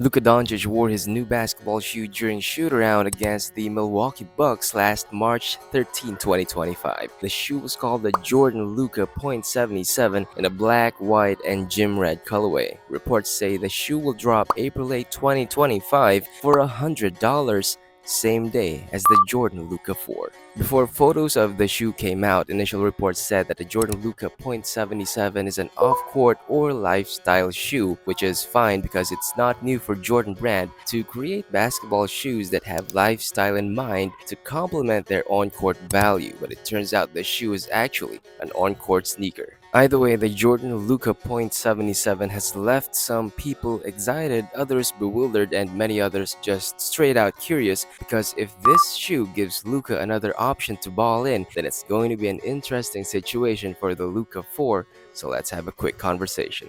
Luka Doncic wore his new basketball shoe during shoot-around against the Milwaukee Bucks last March 13, 2025. The shoe was called the Jordan Luka .77 in a black, white, and gym red colorway. Reports say the shoe will drop April 8, 2025 for $100, same day as the Jordan Luka 4. Before photos of the shoe came out, initial reports said that the Jordan Luka .77 is an off-court or lifestyle shoe, which is fine because it's not new for Jordan brand to create basketball shoes that have lifestyle in mind to complement their on-court value, but it turns out the shoe is actually an on-court sneaker. Either way, the Jordan Luka .77 has left some people excited, others bewildered, and many others just straight out curious because if this shoe gives Luka another option to ball in, then it's going to be an interesting situation for the Luka 4, so let's have a quick conversation.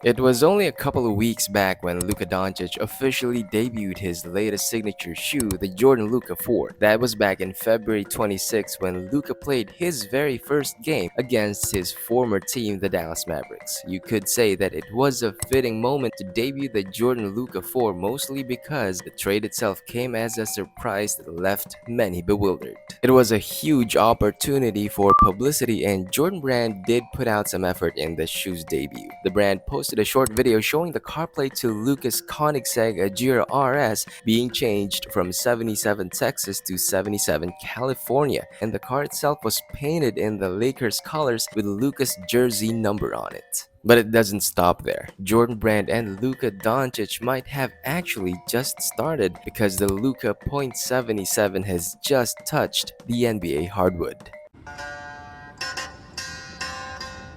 It was only a couple of weeks back when Luka Doncic officially debuted his latest signature shoe, the Jordan Luka 4. That was back in February 26 when Luka played his very first game against his former team, the Dallas Mavericks. You could say that it was a fitting moment to debut the Jordan Luka 4, mostly because the trade itself came as a surprise that left many bewildered. It was a huge opportunity for publicity, and Jordan Brand did put out some effort in the shoe's debut. The brand posted a short video showing the car plate to Luka's Koenigsegg Agera RS being changed from 77 Texas to 77 California, and the car itself was painted in the Lakers colors with Luka's jersey number on it. But it doesn't stop there. Jordan Brand and Luka Doncic might have actually just started because the Luka .77 has just touched the NBA hardwood.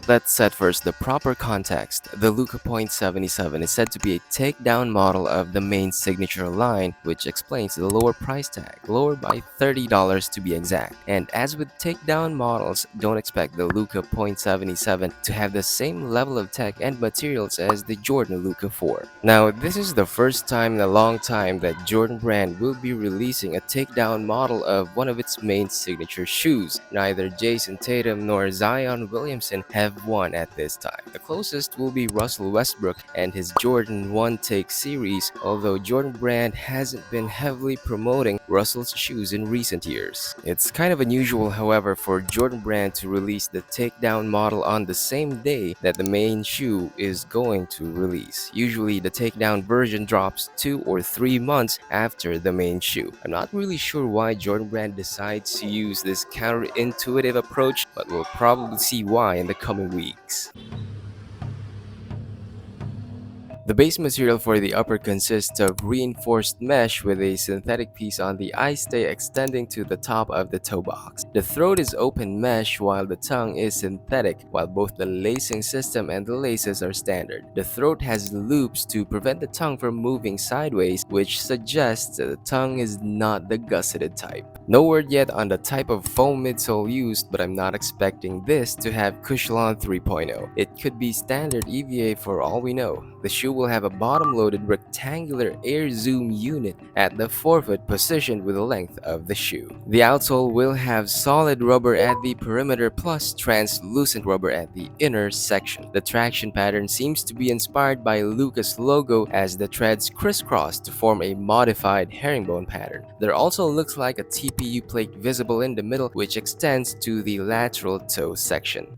Let's set first the proper context. The Luka .77 is said to be a takedown model of the main signature line, which explains the lower price tag, lower by $30 to be exact. And as with takedown models, don't expect the Luka .77 to have the same level of tech and materials as the Jordan Luka 4. Now, this is the first time in a long time that Jordan Brand will be releasing a takedown model of one of its main signature shoes. Neither Jason Tatum nor Zion Williamson have one at this time. The closest will be Russell Westbrook and his Jordan 1 Take series, although Jordan Brand hasn't been heavily promoting Russell's shoes in recent years. It's kind of unusual, however, for Jordan Brand to release the takedown model on the same day that the main shoe is going to release. Usually the takedown version drops 2 or 3 months after the main shoe. I'm not really sure why Jordan Brand decides to use this counterintuitive approach, but we'll probably see why in the coming weeks. The base material for the upper consists of reinforced mesh with a synthetic piece on the eye stay extending to the top of the toe box. The throat is open mesh while the tongue is synthetic, while both the lacing system and the laces are standard. The throat has loops to prevent the tongue from moving sideways, which suggests that the tongue is not the gusseted type. No word yet on the type of foam midsole used, but I'm not expecting this to have Cushlon 3.0. It could be standard EVA for all we know. The shoe will have a bottom-loaded rectangular air zoom unit at the forefoot positioned with the length of the shoe. The outsole will have solid rubber at the perimeter plus translucent rubber at the inner section. The traction pattern seems to be inspired by Luka's logo as the treads crisscross to form a modified herringbone pattern. There also looks like a TPU plate visible in the middle, which extends to the lateral toe section.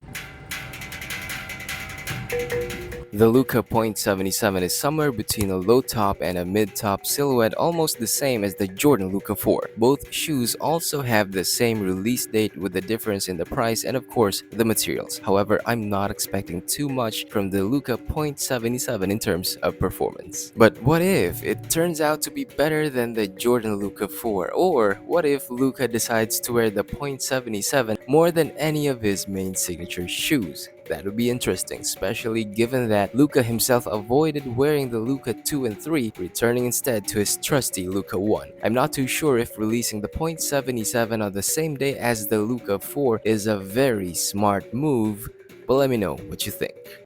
The Luka .77 is somewhere between a low top and a mid top silhouette, almost the same as the Jordan Luka 4. Both shoes also have the same release date with the difference in the price and of course the materials. However, I'm not expecting too much from the Luka .77 in terms of performance. But what if it turns out to be better than the Jordan Luka 4? Or what if Luka decides to wear the .77 more than any of his main signature shoes? That would be interesting, especially given that Luka himself avoided wearing the Luka 2 and 3, returning instead to his trusty Luka 1. I'm not too sure if releasing the .77 on the same day as the Luka 4 is a very smart move, but let me know what you think.